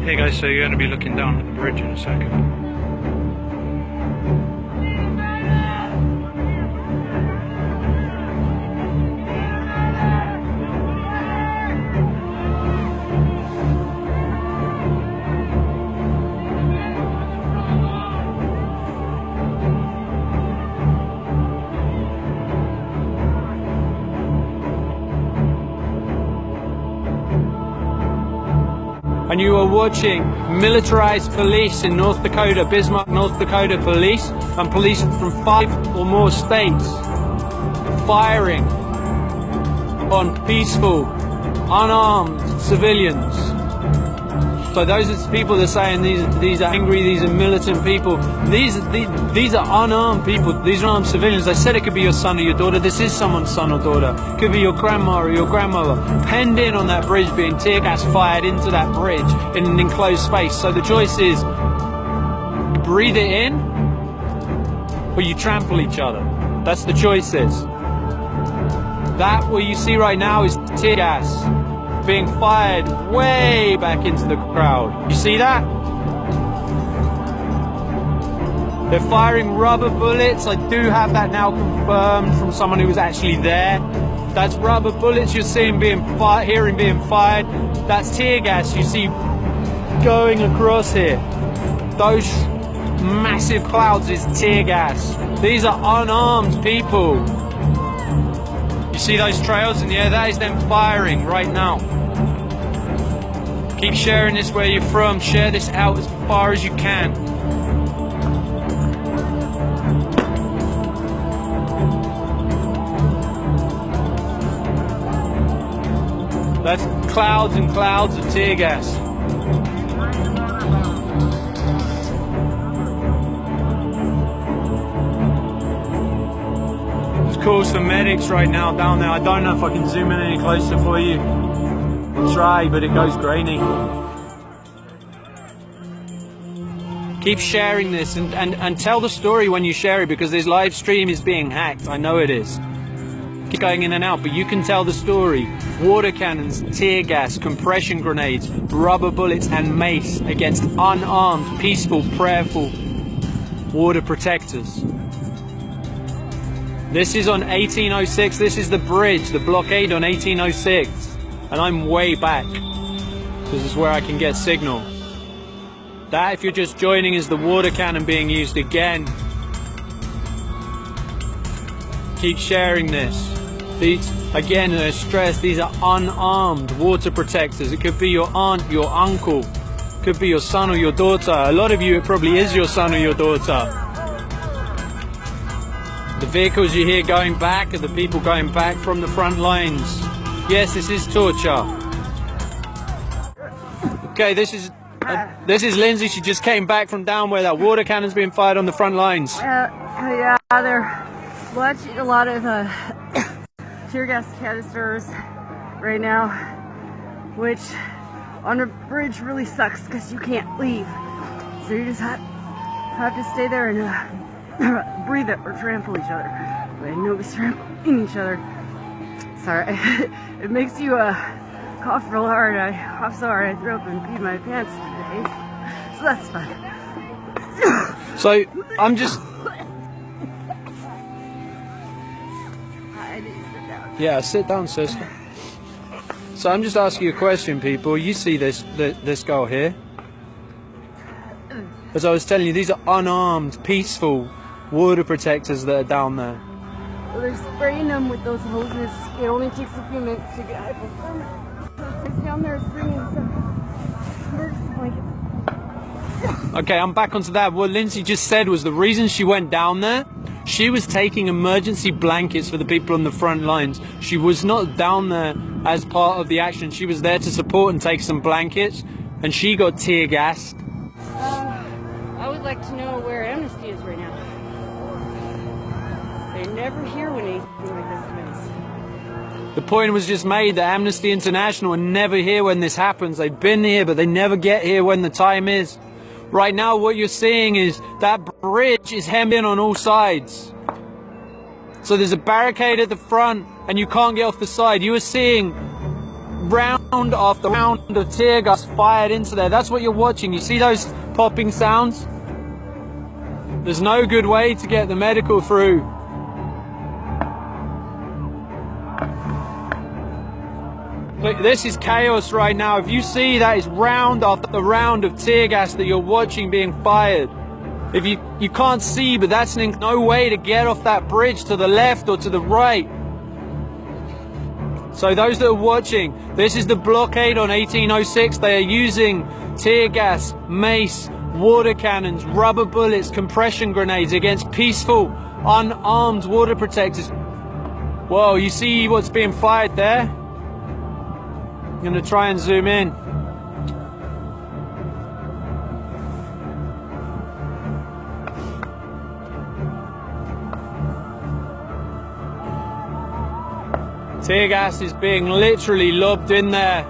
Hey guys, so you're going to be looking down at the bridge in a second. And you are watching militarized police in North Dakota, Bismarck, North Dakota police, and police from 5 or more states firing on peaceful, unarmed civilians. So those are the people that are saying these are angry, these are militant people. These are unarmed people, these are armed civilians. They said it could be your son or your daughter. This is someone's son or daughter. It could be your grandma or your grandmother, penned in on that bridge, being tear gas fired into that bridge in an enclosed space. So the choice is, breathe it in, or you trample each other. That's the choices. That what you see right now is tear gas being fired way back into the crowd. You see that? They're firing rubber bullets. I do have that now confirmed from someone who was actually there. That's rubber bullets you're seeing being hearing being fired. That's tear gas you see going across here. Those massive clouds is tear gas. These are unarmed people. You see those trails in the air? That is them firing right now. Keep sharing this where you're from. Share this out as far as you can. That's clouds and clouds of tear gas. There's calls for medics right now down there. I don't know if I can zoom in any closer for you. I'll try, but it goes grainy. Keep sharing this and tell the story when you share it, because this live stream is being hacked. I know it is. Keep going in and out, but you can tell the story. Water cannons, tear gas, compression grenades, rubber bullets and mace against unarmed, peaceful, prayerful water protectors. This is on 1806. This is the bridge, the blockade on 1806. And I'm way back. This is where I can get signal. That, if you're just joining, is the water cannon being used again. Keep sharing this. These, again, I stress, these are unarmed water protectors. It could be your aunt, your uncle. It could be your son or your daughter. A lot of you, it probably is your son or your daughter. The vehicles you hear going back are the people going back from the front lines. Yes, this is torture. Okay, this is Lindsay. She just came back from down where that water cannon's being fired on the front lines. Yeah, they're watching a lot of tear gas canisters right now, which on a bridge really sucks because you can't leave. So you just have to stay there and breathe it or trample each other. But nobody's trampling each other. Sorry, it makes you cough real hard. I coughed so hard I threw up and peed my pants today. So that's fun. So I'm just. I need to sit down. Yeah, sit down, sister. So I'm just asking you a question, people. You see this girl here? As I was telling you, these are unarmed, peaceful water protectors that are down there. Well, they're spraying them with those hoses. It only takes a few minutes to get hypothermic. So down there is bringing some emergency blankets. Okay, I'm back onto that. What Lindsay just said was the reason she went down there, she was taking emergency blankets for the people on the front lines. She was not down there as part of the action. She was there to support and take some blankets, and she got tear gassed. I would like to know where Amnesty is right now. They're never here when anything like this happens. The point was just made that Amnesty International are never here when this happens. They've been here, but they never get here when the time is. Right now, what you're seeing is that bridge is hemmed in on all sides. So there's a barricade at the front, and you can't get off the side. You are seeing round after round of tear gas fired into there. That's what you're watching. You see those popping sounds? There's no good way to get the medical through. Look, this is chaos right now. If you see, that is round after round of tear gas that you're watching being fired. If you can't see, but that's no way to get off that bridge to the left or to the right. So those that are watching, this is the blockade on 1806. They are using tear gas, mace, water cannons, rubber bullets, compression grenades against peaceful, unarmed water protectors. Whoa, you see what's being fired there? I'm gonna try and zoom in. Tear gas is being literally lobbed in there.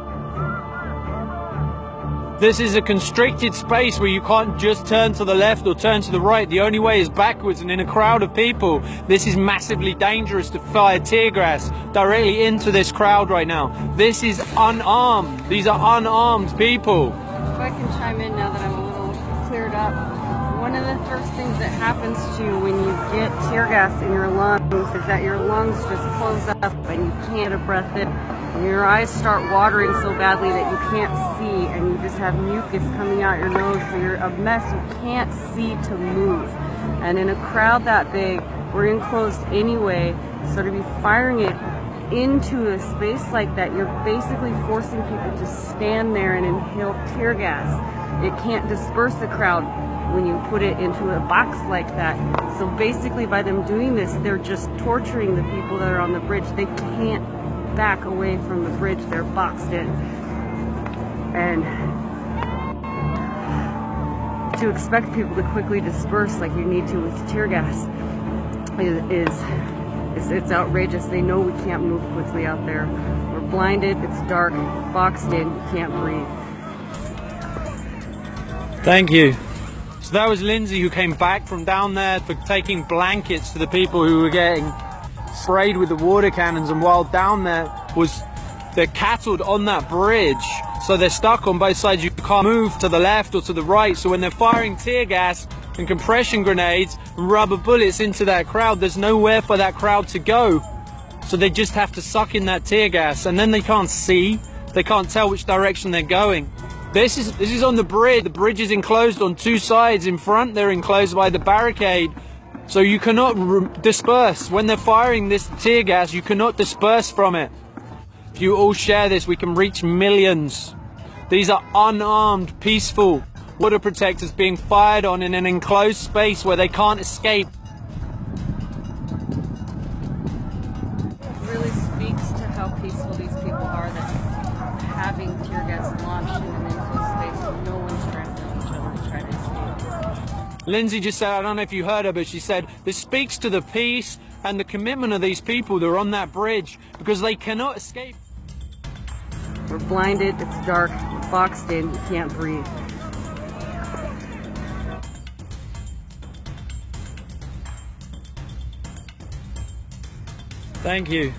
This is a constricted space where you can't just turn to the left or turn to the right. The only way is backwards, and in a crowd of people, this is massively dangerous to fire tear gas directly into this crowd right now. This is unarmed. These are unarmed people. If I can chime in now that I'm a little cleared up. One of the first things that happens to you when you get tear gas in your lungs is that your lungs just close up and you can't get a breath in. And your eyes start watering so badly that you can't see, and you just have mucus coming out your nose, so you're a mess. You can't see to move. And in a crowd that big, we're enclosed anyway, so to be firing it into a space like that, you're basically forcing people to stand there and inhale tear gas. It can't disperse the crowd when you put it into a box like that. So basically by them doing this, they're just torturing the people that are on the bridge. They can't back away from the bridge. They're boxed in. And to expect people to quickly disperse like you need to with tear gas it's outrageous. They know we can't move quickly out there. We're blinded, it's dark, boxed in, you can't breathe. Thank you. So that was Lindsay, who came back from down there for taking blankets to the people who were getting sprayed with the water cannons, and while down there they're cattled on that bridge, so they're stuck on both sides. You can't move to the left or to the right, so when they're firing tear gas and compression grenades and rubber bullets into that crowd, there's nowhere for that crowd to go, so they just have to suck in that tear gas, and then they can't see, they can't tell which direction they're going. This is on the bridge. The bridge is enclosed on two sides. In front, they're enclosed by the barricade, so you cannot disperse. When they're firing this tear gas, you cannot disperse from it. If you all share this, we can reach millions. These are unarmed, peaceful water protectors being fired on in an enclosed space where they can't escape. It really speaks to how peaceful these people are, that having tear gas launched in an enclosed space and no one's trying to each other to try to escape. Lindsay just said, I don't know if you heard her, but she said, this speaks to the peace and the commitment of these people that are on that bridge, because they cannot escape. We're blinded, it's dark, we're boxed in, you can't breathe. Thank you.